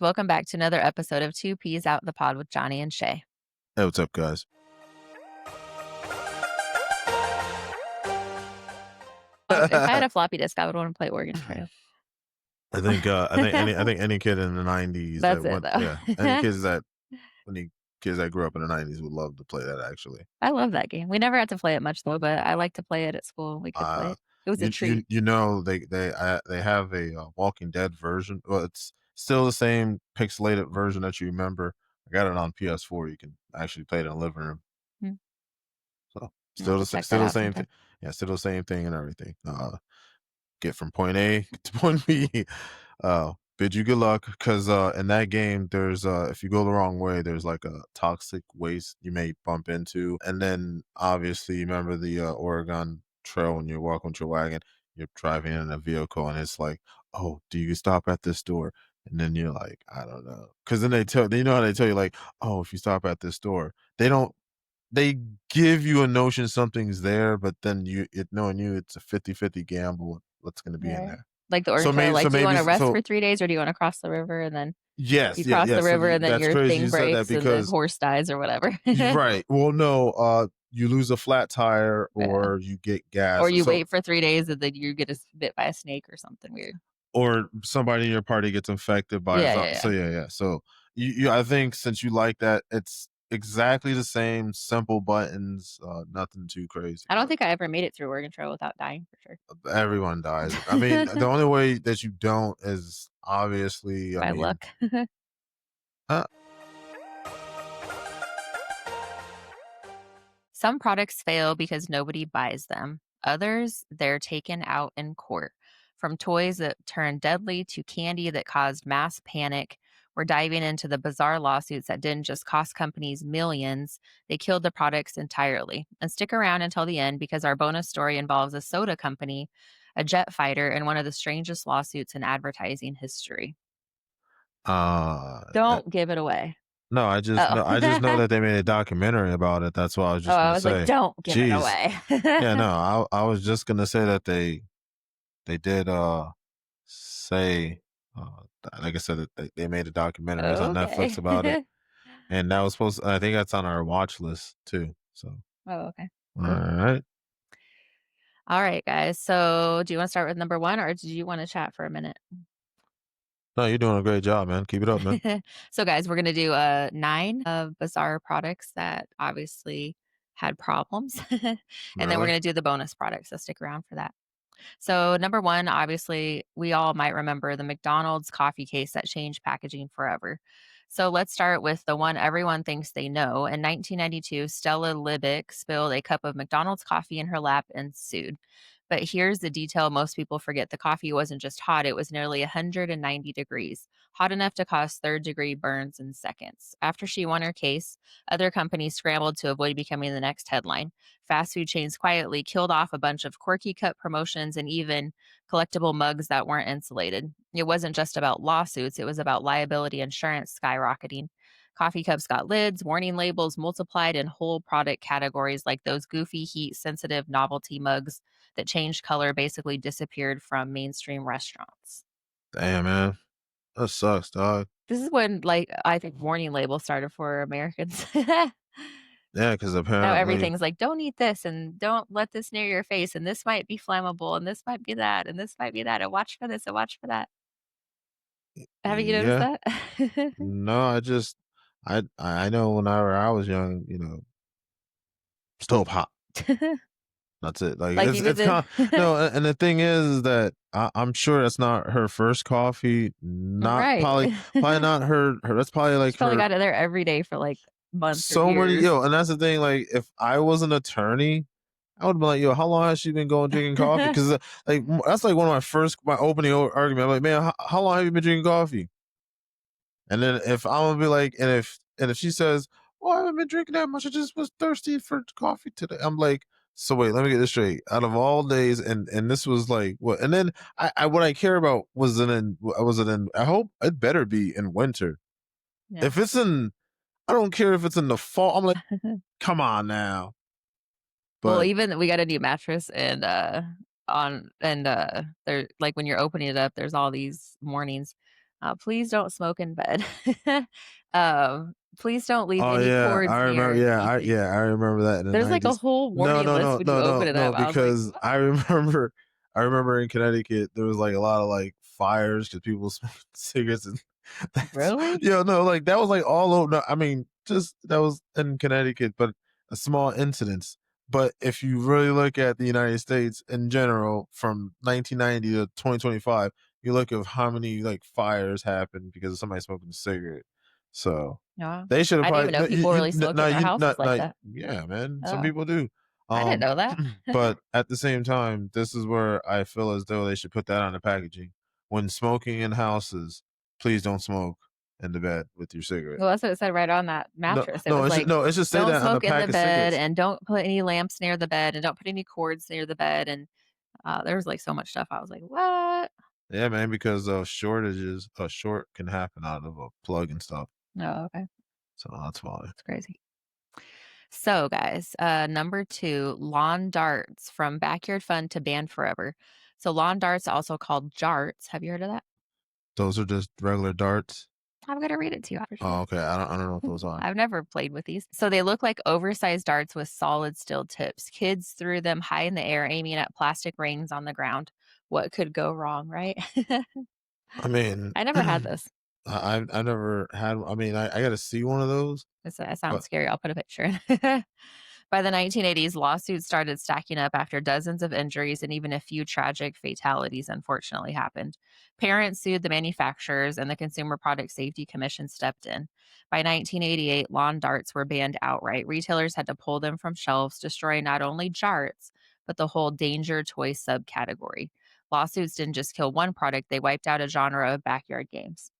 Welcome back to another episode of Two Peas Out the Pod with Johnny and Shay. Hey, what's up, guys? If I had a floppy disk, I would want to play Oregon Trail. I think any kid in the '90s That's that it, went, though. any kids that grew up in the '90s would love to play that. Actually, I love that game. We never had to play it much, though, but I like to play it at school. We could play uh, it. It was a treat. they have a Walking Dead version. Well, it's still the same pixelated version that you remember. I got it on PS4. You can actually play it in the living room. Hmm. So I'll have to check that out sometime. Yeah, still the same thing and everything. Get from point A to point B. Bid you good luck, because in that game there's if you go the wrong way, there's like a toxic waste you may bump into, and then obviously you remember the Oregon Trail when you're walking with your wagon, you're driving in a vehicle, and it's like, oh, do you stop at this store? And then you're like, I don't know, because then you know how they tell you, like, oh, if you stop at this store, they give you a notion something's there, but then knowing you, it's a 50-50 gamble what's going to be in Right. there. Like the Oregon Trail, like, do you want to rest for 3 days, or do you want to cross the river and then yes, you cross the so river and then that's your crazy thing you said that, breaks and the because horse dies or whatever? right. Well, no, you lose a flat tire Yeah. or you get gas, Or you wait for 3 days and then you get bit by a snake or something weird. or somebody in your party gets infected by Yeah. So yeah. So you I think since you like that, it's exactly the same, simple buttons, nothing too crazy. I don't think I ever made it through Oregon Trail without dying for sure. Everyone dies. I mean, the only way that you don't is obviously, By luck. uh, Some products fail because nobody buys them. Others, they're taken out in court. From toys that turned deadly to candy that caused mass panic, we're diving into the bizarre lawsuits that didn't just cost companies millions, they killed the products entirely. And stick around until the end, because our bonus story involves a soda company, a jet fighter, and one of the strangest lawsuits in advertising history. uh, Don't give it away. no, Oh. I just know that they made a documentary about it. That's what I was Oh, just I gonna was like, say. don't give it Jeez. away. Yeah, no, I was just gonna say that they did say like I said, that they made a documentary. It was on Netflix about it, Okay. and that was I think that's on our watch list too. So Oh, okay. all Cool. right. All right, guys. So do you want to start with number one, or do you want to chat for a minute? No, you're doing a great job, man. Keep it up, man. So, guys, we're going to do 9 of bizarre products that obviously had problems. And then we're Really? going to do the bonus products. So stick around for that. So, number one, obviously, we all might remember the McDonald's coffee case that changed packaging forever. So, let's start with the one everyone thinks they know. In 1992, Stella Libick spilled a cup of McDonald's coffee in her lap and sued. But here's the detail most people forget: the coffee wasn't just hot, it was nearly 190 degrees, hot enough to cause third-degree burns in seconds. After she won her case, other companies scrambled to avoid becoming the next headline. Fast food chains quietly killed off a bunch of quirky cup promotions and even collectible mugs that weren't insulated. It wasn't just about lawsuits, it was about liability insurance skyrocketing. Coffee cups got lids, warning labels multiplied, and whole product categories like those goofy, heat sensitive novelty mugs that changed color basically disappeared from mainstream restaurants. Damn, man. That sucks, dog. This is when, like, I think warning labels started for Americans. Yeah, because Now apparently, everything's like, don't eat this and don't let this near your face. And this might be flammable and this might be that and this might be that. And watch for this and watch for that. Haven't you noticed yeah. that? No, I know whenever I was young, stove hot. That's it. Like Like even it's kind of, the no, and the thing is that I'm sure that's not her first coffee. Not right. probably not her. That's probably She like probably her got it there every day for like months or so many, years. and that's the thing. Like if I was an attorney, I would be like, yo, how long has she been going drinking coffee? Because that's like one of my opening argument. I'm like, man, how long have you been drinking coffee? And then if I'm gonna be like, and if she says, "Oh, I haven't been drinking that much. I just was thirsty for coffee today," I'm like, so wait, let me get this straight. Out of all days, and this was like what? And then what I care about was it in? I hope it better be in winter. Yeah. If it's in, I don't care if it's in the fall. I'm like, come on now. Well, But even we got a new mattress and there, like when you're opening it up, there's all these warnings. Please don't smoke in bed. Please don't leave Oh, any yeah, cords I remember near anything. I remember that in the There's like a 90s. whole No, warning no, list no, when you no, open no, it no, up. I was like, because "What?" I remember in Connecticut, there was, like, a lot of, like, fires because people smoking cigarettes and that's Really? yo, no, like, that was, like, all over no, I mean, just that was in Connecticut, but a small incidents. But if you really look at the United States in general from 1990 to 2025, you look at how many, like, fires happened because of somebody smoking a cigarette. So No. they should have I didn't even probably know no, people really smoked no, in their you houses not like not that. yeah, man. Some Oh, people do. I didn't Um, know that. but at the same time, this is where I feel as though they should put that on the packaging. When smoking in houses, please don't smoke in the bed with your cigarette. Well, that's what it said right on that No, mattress. It was like, no, it should say "Don't that on the smoke in the pack of bed, cigarettes. and don't put any lamps near the bed, and don't put any cords near the bed," and, there was, like, so much stuff. I was like, "What?" Yeah, man, because shortages, a short can happen out of a plug and stuff. Oh, okay. So that's why. It's crazy. So, guys, number 2, lawn darts from backyard fun to banned forever. So, lawn darts, also called jarts. Have you heard of that? Those are just regular darts. I'm gonna read it to you Oh, actually. okay. I don't know what those are. I've never played with these. So they look like oversized darts with solid steel tips. Kids threw them high in the air, aiming at plastic rings on the ground. What could go wrong, right? I mean, I never had this. I never had. I mean, I got to see one of those, That sounds but scary. I'll put a picture in. By the 1980s, lawsuits started stacking up after dozens of injuries and even a few tragic fatalities unfortunately happened. Parents sued the manufacturers, and the Consumer Product Safety Commission stepped in. By 1988, lawn darts were banned outright. Retailers had to pull them from shelves, destroying not only jarts, but the whole danger toy subcategory. Lawsuits didn't just kill one product, they wiped out a genre of backyard games.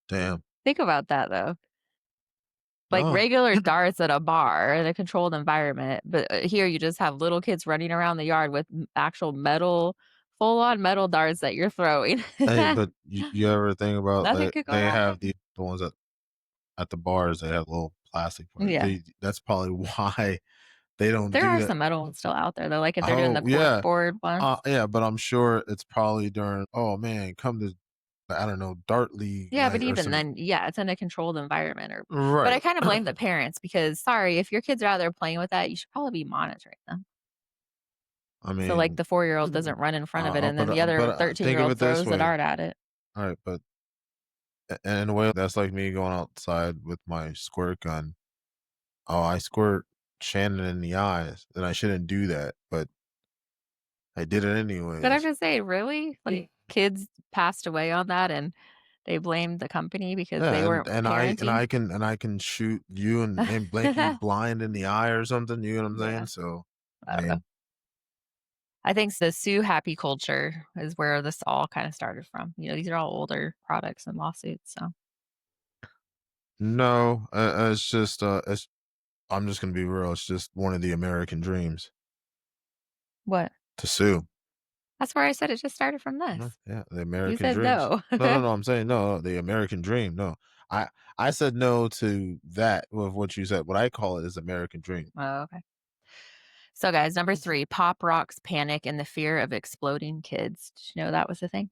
damn. Think about that though. Like No, regular darts at a bar in a controlled environment, but, here you just have little kids running around the yard with actual metal full-on metal darts that you're throwing. hey, but you ever think about Nothing that could go they wrong have there. the ones that at the bars, they have little plastic part. Yeah. That's probably why they don't There do are that. some metal ones still out there, though, like if they're doing the Oh, cork yeah. board ones. Yeah, but I'm sure it's probably during, "Oh, man, come to, I don't know, dart league Yeah, but night or even some." then, yeah, it's in a controlled environment but I Right. kinda blame the parents because, sorry, if your kids are out there playing with that, you should probably be monitoring them. I So, like, mean, the 4-year-old doesn't run in front of it, and then the but, other think of 13-year-old it this throws a way. dart at it. Alright, but in a way, that's like me going outside with my squirt gun. Oh, I squirt Shannon in the eyes, and I shouldn't do that, but I did it But I'm anyways. just saying, really? Like, kids passed away on that, and they blamed the company because they Yeah, weren't parenting? I can shoot you and blink you I blind in the eye or something, you know what I'm saying? Yeah, So, I I don't know. mean, I think the sue happy culture is where this all kinda started from. These are all older products and lawsuits, so no, it's just, I'm just gonna be real, it's just one of the American dreams what? to sue. That's where I said it just started from No, this. yeah, the You American said dreams. no. No, I'm saying no, the American dream, no. I I said no to that with what you said. What I call it is American dream. Oh, okay. So, guys, number 3, pop rocks panic and the fear of exploding kids. Did you know that was a thing?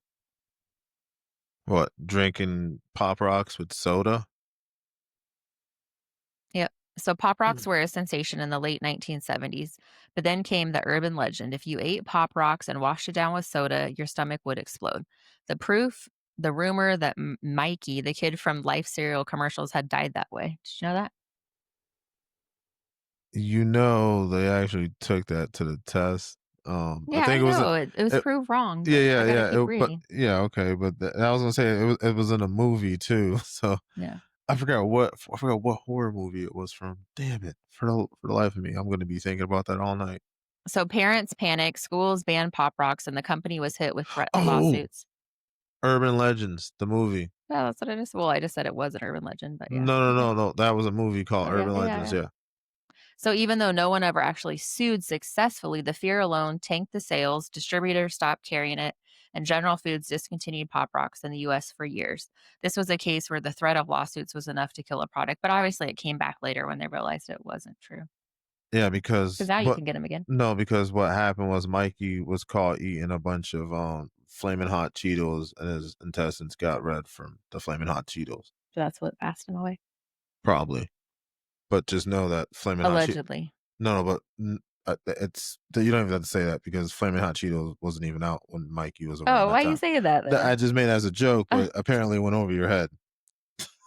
What, drinking Pop Rocks with soda? Yep. So Pop Rocks were a sensation in the late 1970s, but then came the urban legend. If you ate Pop Rocks and washed it down with soda, your stomach would explode. The proof, the rumor that Mikey, the kid from Life cereal commercials, had died that way. Did you know that? You know, they actually took that to the test. I Yeah, I think it was a know. It was it proved wrong, yeah, but I got to keep but reading. yeah, okay, but I was gonna say it was in a movie too, so Yeah. I forgot what horror movie it was from. Damn it, for the life of me, I'm gonna be thinking about that all night. So parents panicked, schools banned Pop Rocks, and the company was hit with Oh, lawsuits. Urban Legends, the movie. Yeah, that's what it is. Well, I just said it was an urban legend, but yeah. Okay. No, that was a movie called Oh, yeah, Urban yeah, yeah, Legends, yeah. yeah. So even though no one ever actually sued successfully, the fear alone tanked the sales, distributors stopped carrying it, and General Foods discontinued Pop Rocks in the US for years. This was a case where the threat of lawsuits was enough to kill a product, but obviously it came back later when they realized it wasn't true. Yeah, Because because now you what can get them again. no, because what happened was Mikey was caught eating a bunch of, flaming hot Cheetos and his intestines got red from the flaming hot Cheetos. That's what passed him away. Probably. But just know that flaming hot Cheetos. Allegedly. No, no, but it's you don't even have to say that because flaming hot Cheetos wasn't even out when Mikey was around Oh, that why you time. say that I then? just made it as a joke, but apparently it went over your head.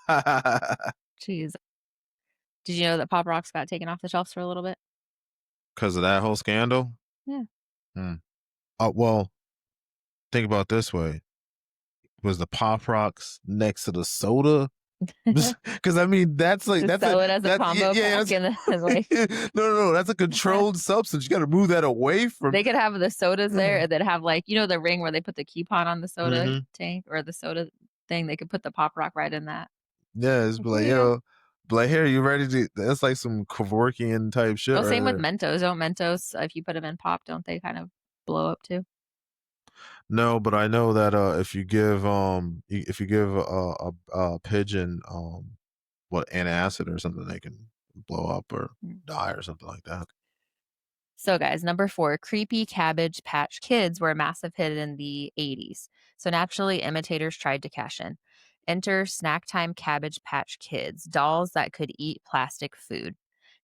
Jeez. Did you know that Pop Rocks got taken off the shelves for a little bit? Because of that whole scandal? Yeah. Hmm. Well, think about it this way. Was the Pop Rocks next to the soda? Because I mean, that's like Just that's a sell it as a that's yeah, combo yeah pack that's and then, like no, no, no, that's a controlled substance. You got to move that away from. they could have the sodas there and then have, like, the ring where they put the coupon on the soda Hmm. tank or the soda thing, they could put the Pop Rock right in that. Yeah, it's Like, be "Here like, you go." yo, be like, here, you ready to? That's like some Kevorkian type shit Well, right same with there. Mentos. Don't Mentos, if you put them in pop, don't they kind of blow up too? No, but I know that if you give a pigeon what antacid or something, they can blow up or Mm. die or something like that. So, guys, number 4, creepy Cabbage Patch Kids were a massive hit in the 80s. So, naturally, imitators tried to cash in. Enter snack time Cabbage Patch Kids, dolls that could eat plastic food.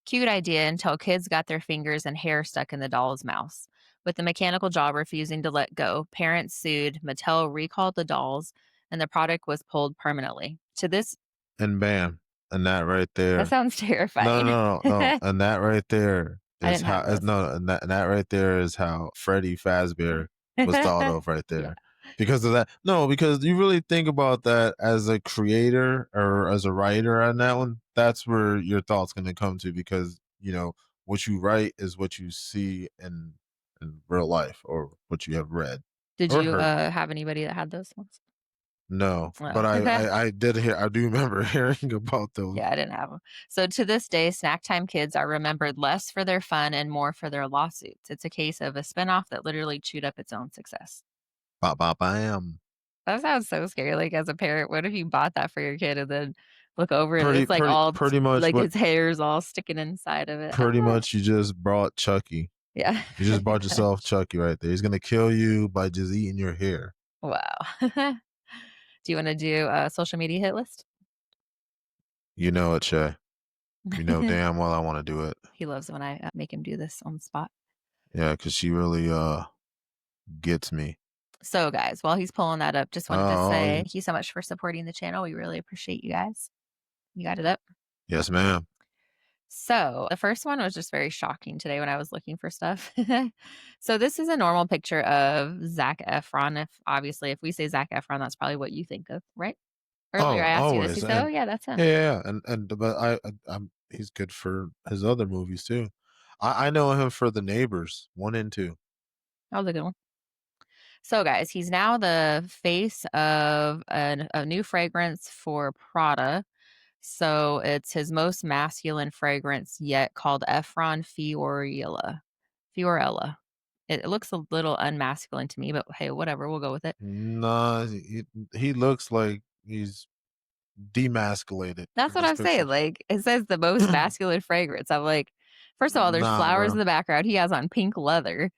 Cute idea until kids got their fingers and hair stuck in the doll's mouths. With the mechanical jaw refusing to let go, parents sued, Mattel recalled the dolls, and the product was pulled permanently. To this, And bam, and that right that there. sounds No, terrifying. no, no, no, and that right there I is didn't how have as those. no, and that right there is how Freddy Fazbear was thought of right Yeah. there. Because of that. No, because you really think about that as a creator or as a writer on that one, that's where your thoughts gonna come to because, what you write is what you see in real life or what you have read Did or you heard. have anybody that had those ones? No, Oh. but I do remember hearing about those. Yeah, I didn't have them. So to this day, snack time kids are remembered less for their fun and more for their lawsuits. It's a case of a spinoff that literally chewed up its own success. Ba ba bam. That sounds so scary. Like, as a parent, what if you bought that for your kid and then look over and it's like all Pretty much like what his hair's all sticking inside of it? pretty Ah, much you just brought Chucky. yeah. You just brought yourself Chucky right there. He's gonna kill you by just eating your hair. Wow. Do you want to do a social media hit list? You know it, Shay. You know damn well I want to do it. He loves when I make him do this on the spot. Yeah, because she really gets me. So, guys, while he's pulling that up, just wanted to Oh, say thank you so much for supporting the channel. We really appreciate you guys. You got it up. yes, ma'am. So, the first one was just very shocking today when I was looking for stuff. So, this is a normal picture of Zac Efron. If we say Zac Efron, that's probably what you think of, right? Earlier, Oh, I asked you this. You always, said, "Oh, and yeah, that's yeah, him." yeah, yeah. And but I'm he's good for his other movies too. I know him for The Neighbors 1 and 2. That was a good one. So, guys, he's now the face of a new fragrance for Prada. So, it's his most masculine fragrance yet, called Efron Fiorella. Fiorella. It looks a little unmasculine to me, but hey, whatever. We'll go with it. Nah, he looks like he's demasculated That's in what this I'm saying. picture. Like, it says the most masculine fragrance. I'm like, first of all, there's Nah, flowers in bro. the background. He has on pink leather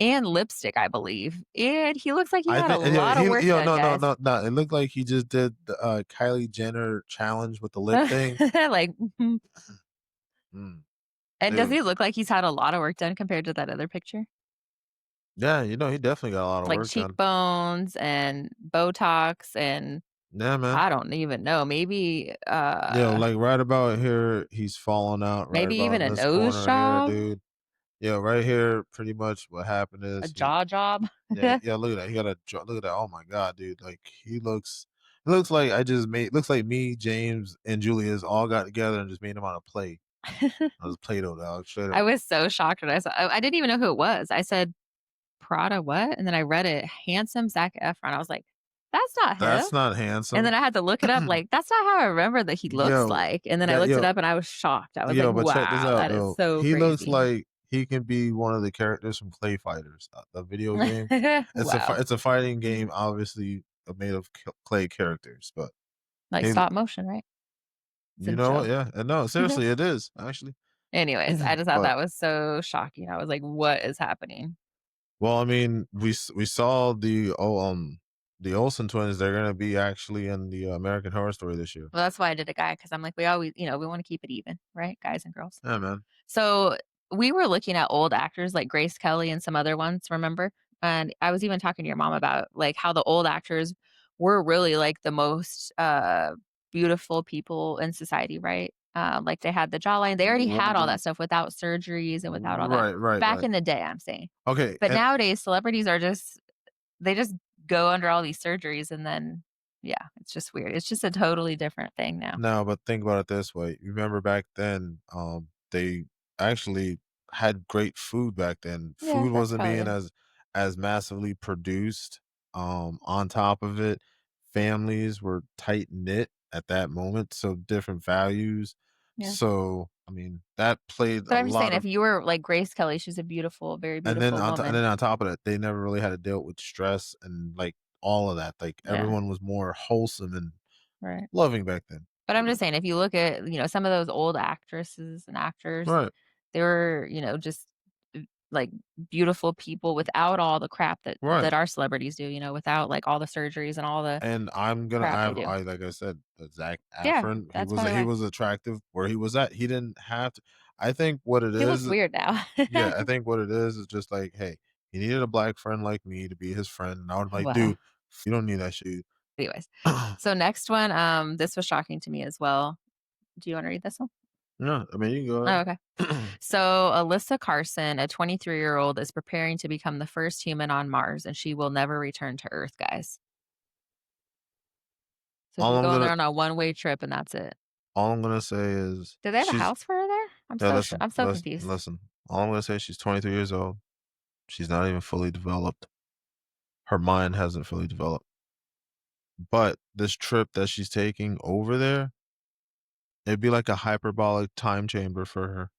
and lipstick, I believe. And he looks like he I had a think lot of work done, no, no, guys. no, no. It looked like he just did the Kylie Jenner challenge with the lip thing. Like, mhm. Mm, And does dude. he look like he's had a lot of work done compared to that other picture? Yeah, he definitely got a lot of Like work done. cheekbones and Botox and Yeah, man. I don't even know. Like right about here, he's falling out right Maybe about even in a this nose corner here, job, dude. Yeah, right here, pretty much what happened a is jaw job. yeah, yeah, look at that. He got look at that. Oh my god, dude. Like it looks like I just made looks like me, James, and Julius all got together and just made him on a plate. I was Play-Doh, dog. Straight I up. was so shocked when I saw I didn't even know who it was. I said, "Prada what?" And then I read it, handsome Zac Efron. I was like, "That's not him." That's not And then handsome. I had to look it up, like, that's not how I remember that he looks Yo, like. And then I that looked it yo, up and I was shocked. I was like, yo, but check this "Wow, out that is though. so He looks crazy." like he can be one of the characters from Clay Fighters, the video game. Wow. It's a fighting game, obviously made of clay characters, but Like he, stop motion, right? It's a you know what? joke. Yeah, and no, seriously, it is actually. Anyways, I just thought But that was so shocking. I was like, "What is happening?" Well, I mean, we saw the Olsen twins. They're gonna be actually in the American Horror Story this year. Well, that's why I did a guy because I'm like, we always, we want to keep it even, right? Guys and girls. Yeah, man. So we were looking at old actors like Grace Kelly and some other ones, remember? And I was even talking to your mom about like how the old actors were really like the most beautiful people in society, right? Like they had the jawline. They already had all that stuff without surgeries and without all that. Right, right, Back right. in the day, I'm saying. Okay, But and nowadays, celebrities are just they just go under all these surgeries and then yeah, it's just weird. It's just a totally different thing now. no, but think about it this way. You remember back then, they actually had great food back then. Yeah, Food that's wasn't probably being it. as massively produced. On top of it, families were tight knit at that moment, so different values. Yeah. So, I mean, that played But a I'm just saying lot if of. you were like Grace Kelly, she's a beautiful, very beautiful And woman. then on top of that, they never really had to deal with stress and, like, all of that, like, Yeah, everyone was more wholesome and right. loving back then. But I'm just saying if you look at, some of those old actresses and actors, Right, they were, just like beautiful people without all the crap that right, our celebrities do, without like all the surgeries and all the and I'm gonna crap I they have do. I like I said, Zac Yeah, Efron, that's probably he why. was attractive where he was at, he didn't have to. I think what it He looks is. weird now. Yeah, I think what it is just like, hey, he needed a black friend like me to be his friend, and I was like, Well, "Dude, you don't need that shit." anyways. So next one, this was shocking to me as well. Do you wanna read this one? Yeah, I mean, you can go Oh, okay. ahead. So, Alyssa Carson, a 23-year-old, is preparing to become the first human on Mars, and she will never return to Earth, guys. So All she's I'm going gonna there on a one-way trip, and that's it. all I'm gonna say is Do they have a she's house for her there? yeah, I'm so confused. listen. All I'm gonna say is she's 23 years old. She's not even fully developed. Her mind hasn't fully developed. But this trip that she's taking over there, it'd be like a hyperbolic time chamber for her.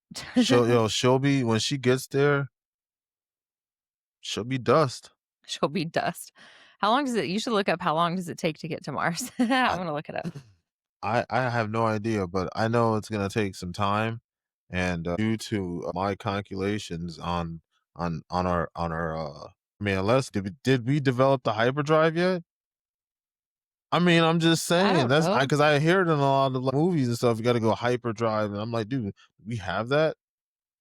She'll be when she gets there, she'll be dust. She'll be dust. How long does it you should look up how long does it take to get to Mars. I'm I gonna look it up. I have no idea, but I know it's gonna take some time, and, due to my calculations on our, I mean, unless did we develop the hyperdrive yet? I mean, I'm just I saying don't that's know. because I hear it in a lot of, like, movies and stuff, you gotta go hyperdrive, and I'm like, "Dude, we have that?"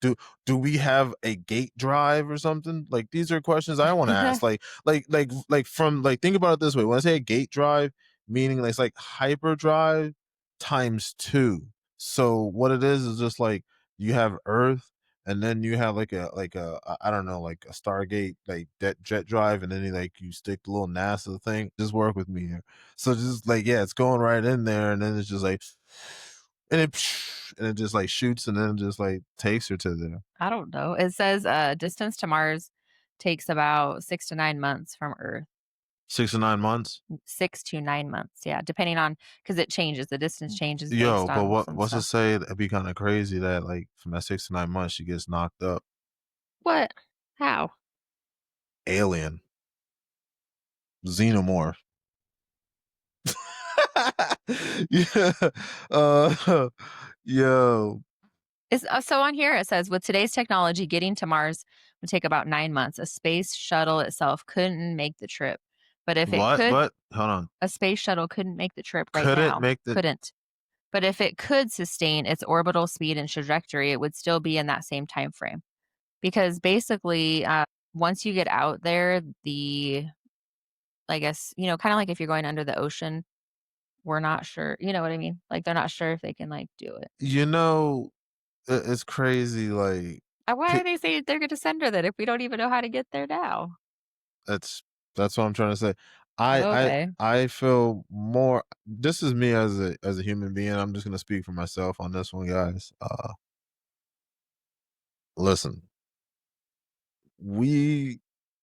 Do do we have a gate drive or something? Like, these are questions I wanna ask. From like, think about it this way. When I say a gate drive, meaning it's like hyperdrive times 2. So, what it is just like you have Earth, and then you have I don't know, like a Stargate, like, jet drive, and then you stick the little NASA thing. Just work with me here. So, just like, yeah, it's going right in there, and then it's just like and it just, like, shoots and then just, like, takes her to there. I don't know. It says, distance to Mars takes about 6 to 9 months from Earth. 6 to 9 months? 6 to 9 months, yeah, depending on because it changes, the distance changes Yo, based but on some what's to stuff. say it'd be kinda crazy that, like, from that 6 to 9 months, she gets knocked up. What? How? Alien. Xenomorph. Yeah. Uh, yo. So on here it says, "With today's technology, getting to Mars would take about 9 months. A space shuttle itself couldn't make the trip. But if it could What? Hold on. a space shuttle couldn't make the trip right Couldn't now. make the Couldn't. But if it could sustain its orbital speed and trajectory, it would still be in that same time frame. Because basically, once you get out there, I guess, kinda like if you're going under the ocean, we're not sure you know what I mean? Like, they're not sure if they can, like, do it. you know, it's crazy, like, Why pi are they saying they're gonna send her then if we don't even know how to get there now? that's that's what I'm trying to say. I I Okay. I feel more this is me as a human being, I'm just gonna speak for myself on this one, guys. Listen, we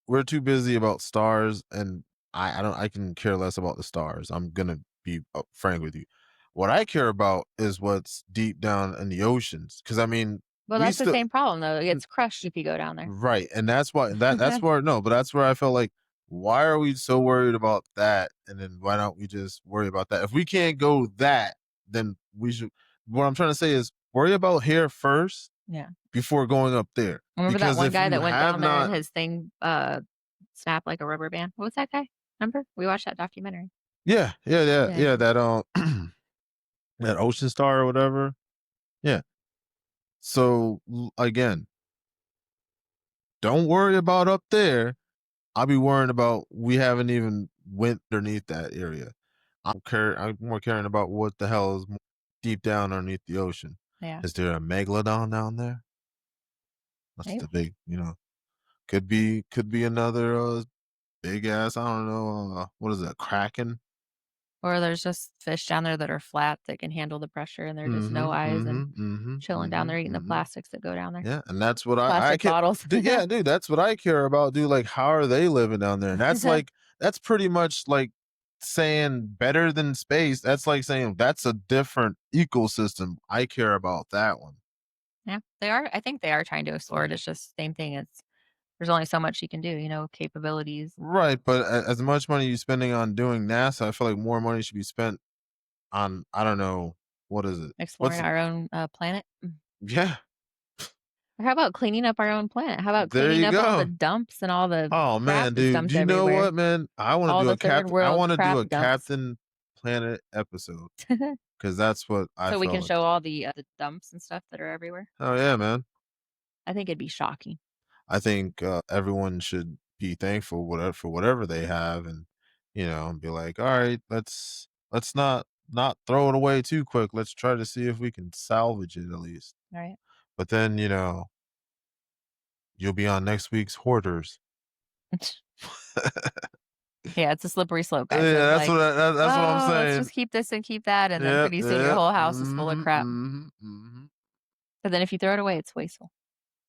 we're too busy about stars, and I can care less about the stars. I'm gonna be frank with you. What I care about is what's deep down in the oceans. Because I mean, Well, we that's the still same problem, though. It gets crushed if you go down there. right, and that's where no, but that's where I felt like, why are we so worried about that? And then why don't we just worry about that? If we can't go that, then we should. What I'm trying to say is worry about here first, Yeah. before going up there. Remember that Because one if guy you that went have down there not and his thing, snapped like a rubber band? What was that guy? Remember? We watched that documentary. yeah, yeah, yeah, Yeah. yeah, that, that Ocean Star or whatever. Yeah. So, again, don't worry about up there. I'll be worrying about we haven't even went underneath that area. I'm more caring about what the hell is deep down underneath the ocean. Yeah. Is there a megalodon down there? That's Maybe. the big, could be another big ass, I don't know, what is that, kraken? Or there's just fish down there that are flat that can handle the pressure and they're just no Mhm, eyes and mhm, mhm, chilling down mhm, there eating the mhm. plastics that go down there. Yeah, and that's what I Plastic care. bottles. Yeah, dude, that's what I care about, dude. Like, how are they living down there? And that's pretty much like saying better than space. That's like saying that's a different ecosystem. I care about that one. Yeah, they are I think they are trying to explore it. It's just same thing. It's there's only so much you can do, capabilities, Right, but as much money you're spending on doing NASA, I feel like more money should be spent on, I don't know, what is it? exploring What's our own, planet. yeah, Or how about cleaning up our own planet? How about there cleaning you up all the go. dumps and all the Oh crap man, that's dude, dumped you know everywhere? what, man? All the third I world want to do crap a dumps. Captain Planet episode because that's what I So we felt can like. show all the dumps and stuff that are everywhere. Oh yeah, man. I think it'd be shocking. I think everyone should be thankful whatever for whatever they have, and be like, all right, let's not throw it away too quick. Let's try to see if we can salvage it at least. Right? But then you'll be on next week's hoarders. Yeah, it's a slippery slope, guys. Yeah, It's like, that's what I'm "Oh, let's saying. just keep this and keep that," and then Yeah, pretty soon your yeah. whole house is full of Mhm, crap. mhm, mhm, But then if you throw it away, it's wasteful.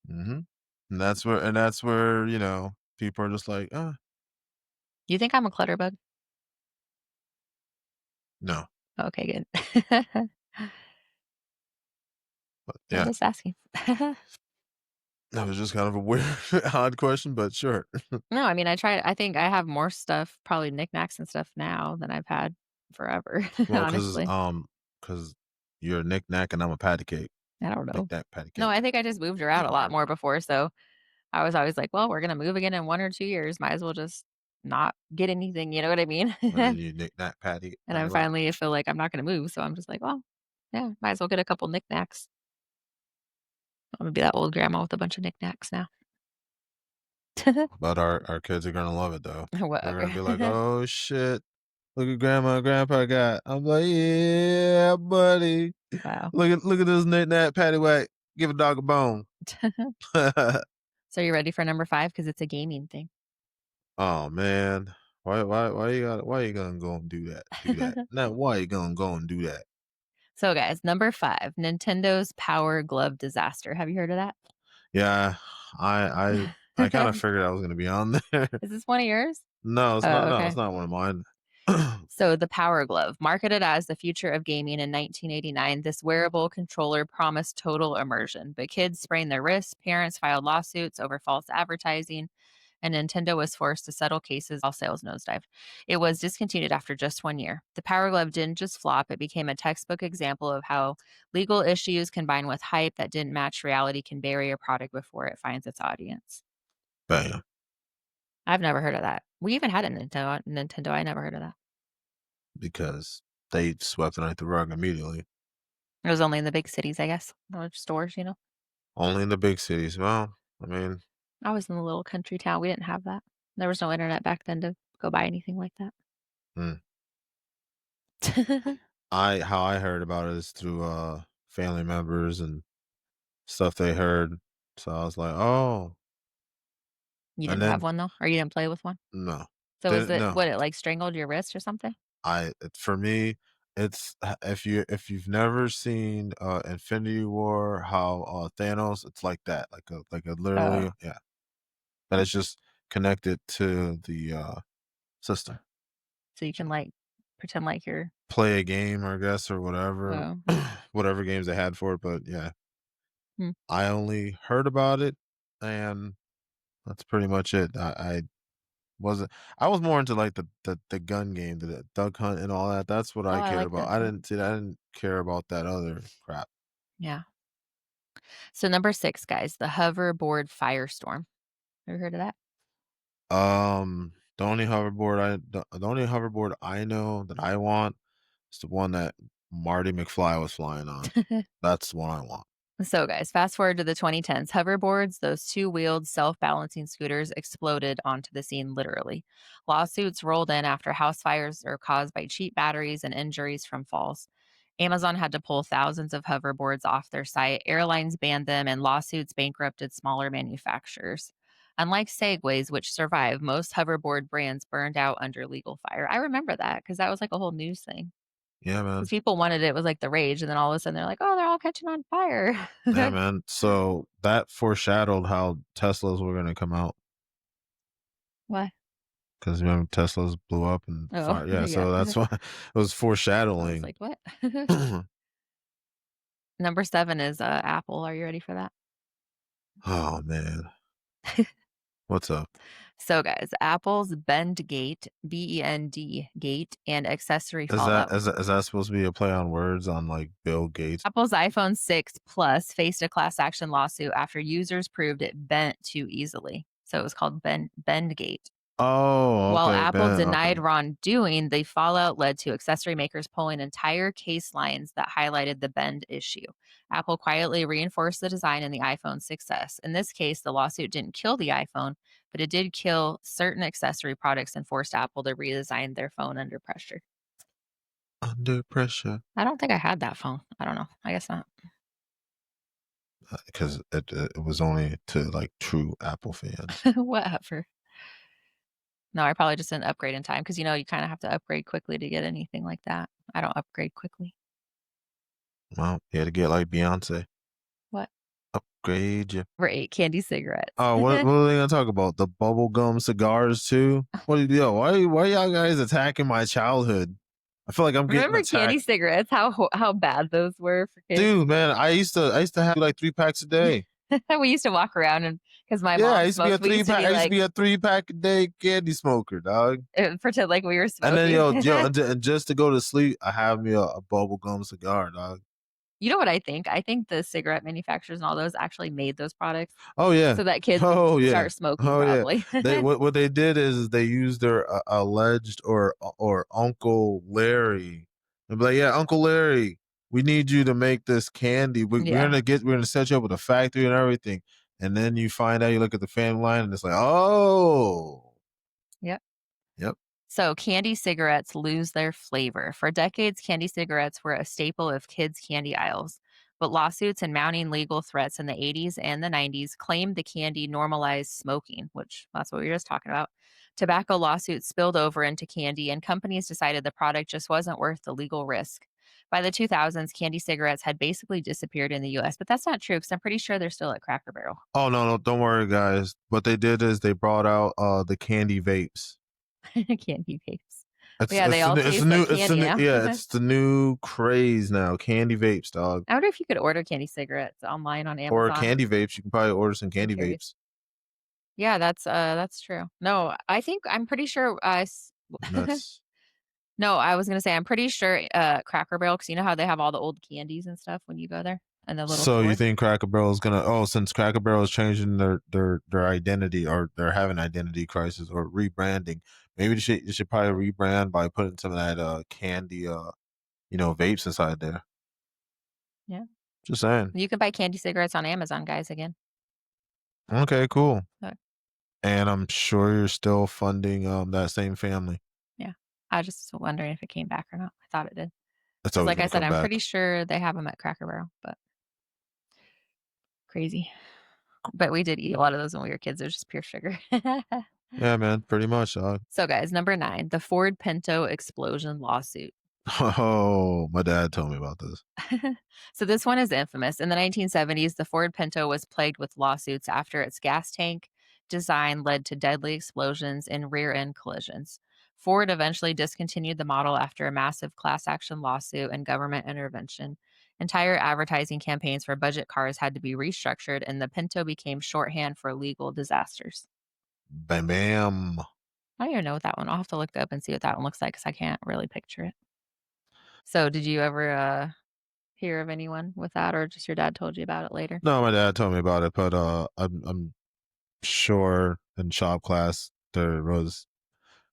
mhm. And that's where, people are just like, You think I'm a clutter bug? no. Okay, good. But Yeah, yeah, just asking. that was just kind of a weird, odd question, but sure. No, I mean, I think I have more stuff, probably knickknacks and stuff now than I've had forever, Well, honestly. cause you're a knick-knack and I'm a patty cake. I don't know. Knick-knack, patty No, cake. I think I just moved around a lot more before, so I was always like, "Well, we're gonna move again in 1 or 2 years, might as well just not get anything," you know what I mean? And then you knick-knack, And I'm paddywhack. finally I feel like I'm not gonna move, so I'm just like, "Well, yeah, might as well get a couple knickknacks." I'm gonna be that old grandma with a bunch of knickknacks now. But our kids are gonna love it, though. They're gonna be like, Whatever. "Oh, shit. Look at grandma and grandpa got." I'm like, "Yeah, buddy. Wow. Look at this knick-knack, paddywhack. Give a dog a bone." So you ready for number 5? Because it's a gaming thing. Oh, man. Why you gonna go and do that? Now, why you gonna go and do that? So, guys, number 5, Nintendo's Power Glove disaster. Have you heard of that? Yeah, I kinda figured I was gonna be on there. Is this one of yours? No, it's not Oh, no, it's okay. not one of mine. So, the Power Glove, marketed as the future of gaming in 1989, this wearable controller promised total immersion. But kids sprained their wrists, parents filed lawsuits over false advertising, and Nintendo was forced to settle cases while sales nosedived. It was discontinued after just 1 year. The Power Glove didn't just flop, it became a textbook example of how legal issues combined with hype that didn't match reality can bury a product before it finds its audience. Bam, I've never heard of that. We even had a Nintendo. I never heard of that. because they swept it underneath the rug immediately. It was only in the big cities, I guess, or stores. Only in the big cities. Well, I mean, I was in a little country town. We didn't have that. There was no internet back then to go buy anything like that. mm, I how I heard about it is through family members and stuff they heard. So I was like, "Oh." You And didn't have then one though, or you didn't play with one? no. So is Didn't it no. what it like strangled your wrist or something? For me, it's if you've never seen Infinity War, how Thanos, it's like that. Like a Oh, literally, yeah. But it's just connected to the system. so you can like pretend like you're Play a game, I guess, or whatever, oh, whatever games they had for it. But yeah, hmm. I only heard about it, and that's pretty much it. I wasn't. I was more into like the gun game, the duck hunt, and all that. That's what Oh, I I cared like about. Duck Hunt. I didn't care about that other crap. Yeah. So number 6, guys, the hoverboard firestorm. Ever heard of that? The only hoverboard I know that I want is the one that Marty McFly was flying on. That's the one I want. So, guys, fast forward to the 2010s. Hoverboards, those two wheeled self balancing scooters, exploded onto the scene literally. Lawsuits rolled in after house fires are caused by cheap batteries and injuries from falls. Amazon had to pull thousands of hoverboards off their site. Airlines banned them, and lawsuits bankrupted smaller manufacturers. Unlike Segways, which survived, most hoverboard brands burned out under legal fire. I remember that because that was like a whole news thing. Yeah, Because man. people wanted it, was like the rage, and then all of a sudden they're like, oh, they're all catching on fire. Yeah, man. So that foreshadowed how Teslas were gonna come out What? because remember Teslas blew up and Oh, fire. Yeah, yeah. so that's why it was I was foreshadowing. like, "What?" Number 7 is, Apple. Are you ready for that? Oh man, what's up? So, guys, Apple's Bendgate, B-E-N-D gate, and accessory Is that fallout. is that supposed to be a play on words on like Bill Gates? Apple's iPhone 6 Plus faced a class action lawsuit after users proved it bent too easily. So it was called Bendgate. Oh, While okay, Apple Ben. Okay. denied wrongdoing, the fallout led to accessory makers pulling entire case lines that highlighted the bend issue. Apple quietly reinforced the design in the iPhone 6s. In this case, the lawsuit didn't kill the iPhone, but it did kill certain accessory products and forced Apple to redesign their phone under pressure. Under pressure, I don't think I had that phone. I don't know. I guess not. because it was only to like true Apple fans. Whatever. No, I probably just didn't upgrade in time because you kind of have to upgrade quickly to get anything like that. I don't upgrade quickly. Well, you had to get like Beyonce. What? Upgrade you. Right. Candy cigarettes. Oh, what are they gonna talk about? The bubblegum cigars too? Why y'all guys attacking my childhood? I feel like I'm getting Remember candy attacked. cigarettes, how bad those were for kids? Dude, man, I used to have like 3 packs a day. We used to walk around and because my Yeah, I mom used to be a smoked, we three used to pack. be I used to like, be a 3 pack a day candy smoker, dog. pretend like we were And then smoking. and just to go to sleep, I have me a bubble gum cigar, dog. You know what I think? I think the cigarette manufacturers and all those actually made those products Oh yeah, so that kids would oh yeah, start smoking oh yeah. probably. They what they did is they used their alleged or Uncle Larry. And be like, yeah, Uncle Larry, we need you to make this candy. Yeah. We're gonna set you up with a factory and everything. And then you find out, you look at the family line, and it's like, oh, Yep. yep. So, candy cigarettes lose their flavor. For decades, candy cigarettes were a staple of kids' candy aisles. But lawsuits and mounting legal threats in the 80s and the 90s claimed the candy normalized smoking, which that's what we were just talking about. Tobacco lawsuits spilled over into candy, and companies decided the product just wasn't worth the legal risk. By the 2000s, candy cigarettes had basically disappeared in the US, but that's not true because I'm pretty sure they're still at Cracker Barrel. Oh no, no, don't worry, guys. What they did is they brought out the candy vapes. Candy vapes. But yeah, they all It's the taste new like candy now. it's the new craze now. Candy vapes, dog. I wonder if you could order candy cigarettes online on Or Amazon. candy vapes. You can probably order some I'm candy curious. vapes. Yeah, that's true. No, I'm pretty sure, Nuts. no, I was gonna say I'm pretty sure, Cracker Barrel, because you know how they have all the old candies and stuff when you go there in the little So you store? think Cracker Barrel is gonna? Oh, since Cracker Barrel is changing their identity, or they're having identity crisis or rebranding, maybe they should probably rebrand by putting some of that candy vapes inside there. Yeah. Just saying. You can buy candy cigarettes on Amazon, guys, again. Okay, cool. So, And I'm sure you're still funding that same family. yeah. I was just wondering if it came back or not. I thought it did. It's Because, always like I gonna said, come I'm back. pretty sure they have them at Cracker Barrel, but crazy. But we did eat a lot of those when we were kids. It was just pure sugar. Yeah, man. Pretty much, dog. So, guys, number 9, the Ford Pinto explosion lawsuit. Oh, my dad told me about this. So this one is infamous. In the 1970s, the Ford Pinto was plagued with lawsuits after its gas tank design led to deadly explosions and rear end collisions. Ford eventually discontinued the model after a massive class action lawsuit and government intervention. Entire advertising campaigns for budget cars had to be restructured, and the Pinto became shorthand for legal disasters. Bam, bam. I don't even know what that one. I'll have to look up and see what that one looks like because I can't really picture it. So, did you ever? hear of anyone with that, or just your dad told you about it later? No, my dad told me about it, but I'm sure in shop class there was,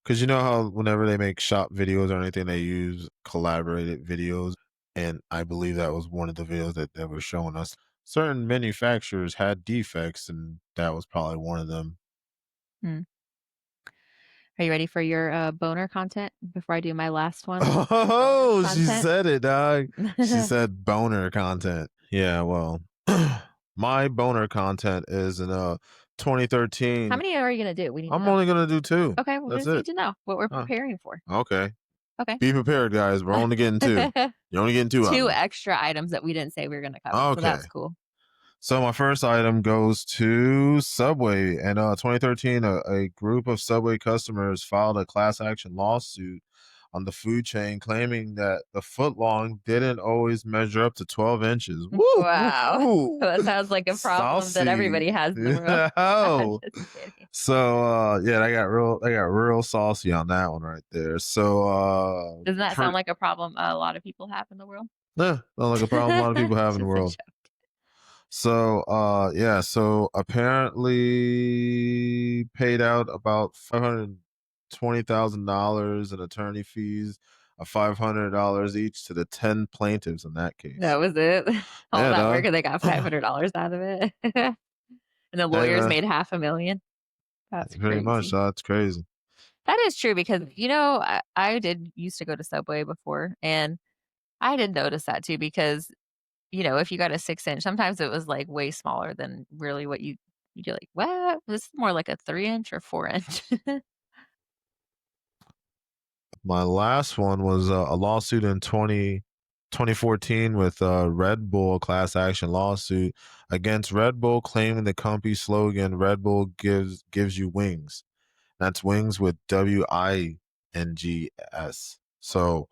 because you know how whenever they make shop videos or anything, they use collaborated videos, and I believe that was one of the videos that they were showing us. Certain manufacturers had defects, and that was probably one of them. Hmm. Are you ready for your boner content before I do my last one? Bonus Oh, she content. said it, dog. She said boner content. Yeah, well, my boner content is in How 2013. many are you gonna do? We need to I'm know. only gonna do two. Okay, we That's just need it. to know what we're Huh. preparing for. Okay. Okay. Be prepared, guys. We're only getting two. You're only getting two out of Two me. extra items that we didn't say we were gonna cover, so Okay. that's cool. So my first item goes to Subway. In 2013, a group of Subway customers filed a class action lawsuit on the food chain, claiming that the footlong didn't always measure up to 12 inches. Woo! Woo! Wow. Woo! That sounds like a problem that Saucy. everybody has in the world. I'm Yeah. just kidding. So yeah, I got real saucy on that one right there. So Doesn't that sound for like a problem a lot of people have in the world? yeah, not like a problem a lot of people have in the Just a world. joke. So, yeah, so apparently paid out about $520,000 in attorney fees of $500 each to the 10 plaintiffs in that case. That was it? All Yeah, that work dog. and they got $500 out of it? And the Hey, lawyers man. made 500,000. That's Pretty much. crazy. That's crazy. That is true because, I did used to go to Subway before, and I did notice that too because, if you got a 6 inch, sometimes it was, like, way smaller than really what you're like, "What? This is more like a 3 inch or 4 inch." My last one was a lawsuit in 2014 with Red Bull class action lawsuit against Red Bull, claiming the company slogan "Red Bull gives you wings." That's wings with WINGS. So,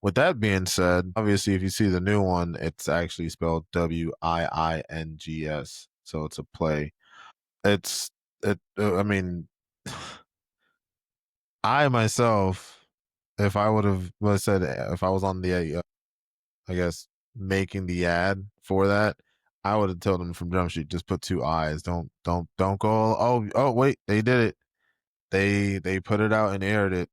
with that being said, obviously, if you see the new one, it's actually spelled WIINGS. So it's a play. It's it. I mean, I myself, if I would have, let's said, if I was on the, I guess, making the ad for that, I would have told them from Jump Street, just put two eyes. Don't go. Oh, wait, they did it. They put it out and aired it.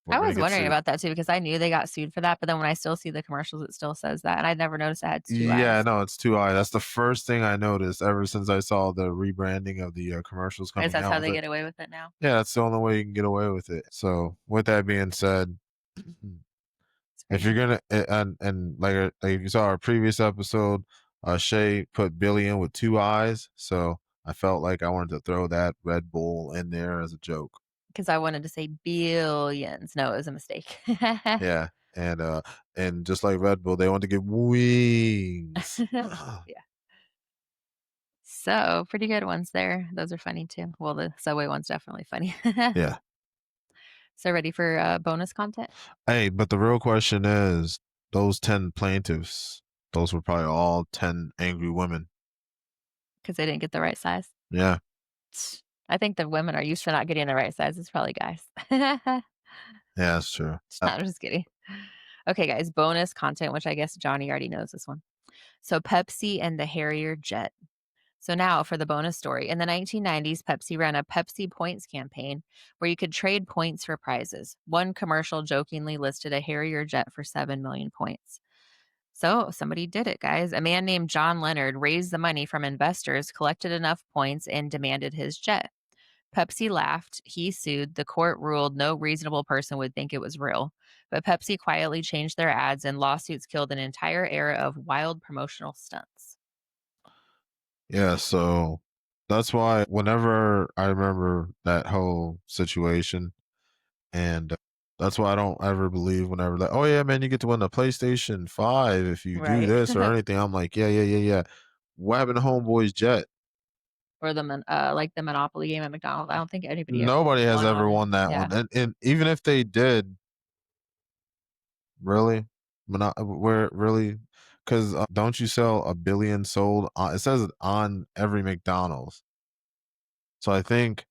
We're I gonna was get wondering sued. about that too because I knew they got sued for that, but then when I still see the commercials, it still says that, and I never noticed it had 2 Yeah, eyes. no, it's two eyes. That's the first thing I noticed ever since I saw the rebranding of the commercials I guess coming that's out how with they it. get away with it now. Yeah, that's the only way you can get away with it. So, with that being said, It's if you're crazy. gonna and like you saw our previous episode, Shay put Billy in with two eyes, so I felt like I wanted to throw that Red Bull in there as a joke. Because I wanted to say billions. No, it was a mistake. Yeah, and just like Red Bull, they want to get wings. Yeah. So, pretty good ones there. Those are funny too. Well, the Subway one's definitely funny. Yeah. So, ready for, bonus content? Hey, but the real question is, those 10 plaintiffs, those were probably all 10 angry women. Because they didn't get the right size. Yeah, I think the women are used to not getting the right size. It's probably guys. yeah, that's true. I'm just kidding. Okay, guys, bonus content, which I guess Johnny already knows this one. So, Pepsi and the Harrier jet. So now for the bonus story. In the 1990s, Pepsi ran a Pepsi Points campaign where you could trade points for prizes. One commercial jokingly listed a Harrier jet for 7 million points. So somebody did it, guys. A man named John Leonard raised the money from investors, collected enough points, and demanded his jet. Pepsi laughed. He sued. The court ruled no reasonable person would think it was real. But Pepsi quietly changed their ads, and lawsuits killed an entire era of wild promotional stunts. Yeah, so that's why whenever I remember that whole situation, and that's why I don't ever believe whenever like, oh yeah, man, you get to win a PlayStation 5 if you do Right. this or anything. I'm like, yeah, yeah, yeah, yeah. What happened to Homeboy's jet? Or like the Monopoly game at McDonald's. I don't think anybody ever Nobody has won on ever it. won that Yeah. one. And even if they did, really? Where really? Because don't you sell a billion sold? It says it on every McDonald's. So I think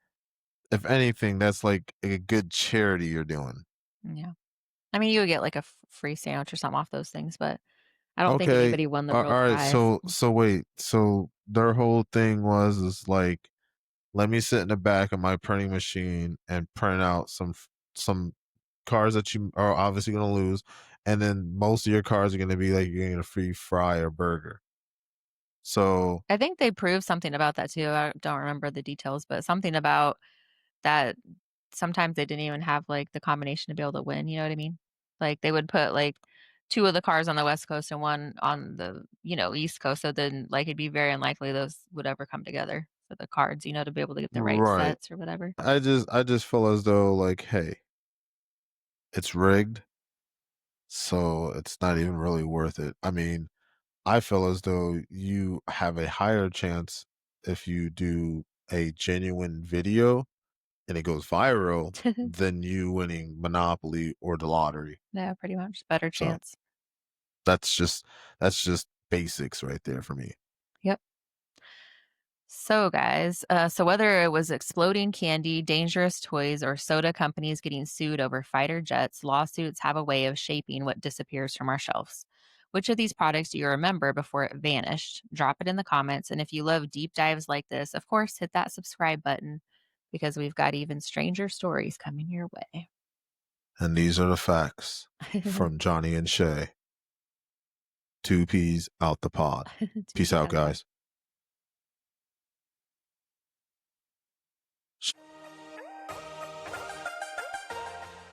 if anything, that's like a good charity you're doing. Yeah. I mean, you would get like a free sandwich or something off those things, but I don't think Okay. anybody won the real Alright, prize. so wait, so their whole thing was is like, let me sit in the back of my printing machine and print out some cars that you are obviously gonna lose, and then most of your cars are gonna be like you're getting a free fry or burger. So I think they proved something about that too. I don't remember the details, but something about that sometimes they didn't even have, like, the combination to be able to win, you know what I mean? Like, they would put, like, 2 of the cars on the West Coast and 1 on the, East Coast, so then, like, it'd be very unlikely those would ever come together for the cards, to be able to get the right right. sets or whatever. I just feel as though like, hey, it's rigged, so it's not even really worth it. I mean, I feel as though you have a higher chance if you do a genuine video and it goes viral than you winning Monopoly or the lottery. Yeah, pretty much, better So chance. that's just that's just basics right there for me. Yep. So, guys, so whether it was exploding candy, dangerous toys, or soda companies getting sued over fighter jets, lawsuits have a way of shaping what disappears from our shelves. Which of these products do you remember before it vanished? Drop it in the comments. And if you love deep dives like this, of course, hit that subscribe button because we've got even stranger stories coming your way. And these are the facts from Johnny and Shay. Two peas out the pod. Two Peace peas out, out the pod. guys.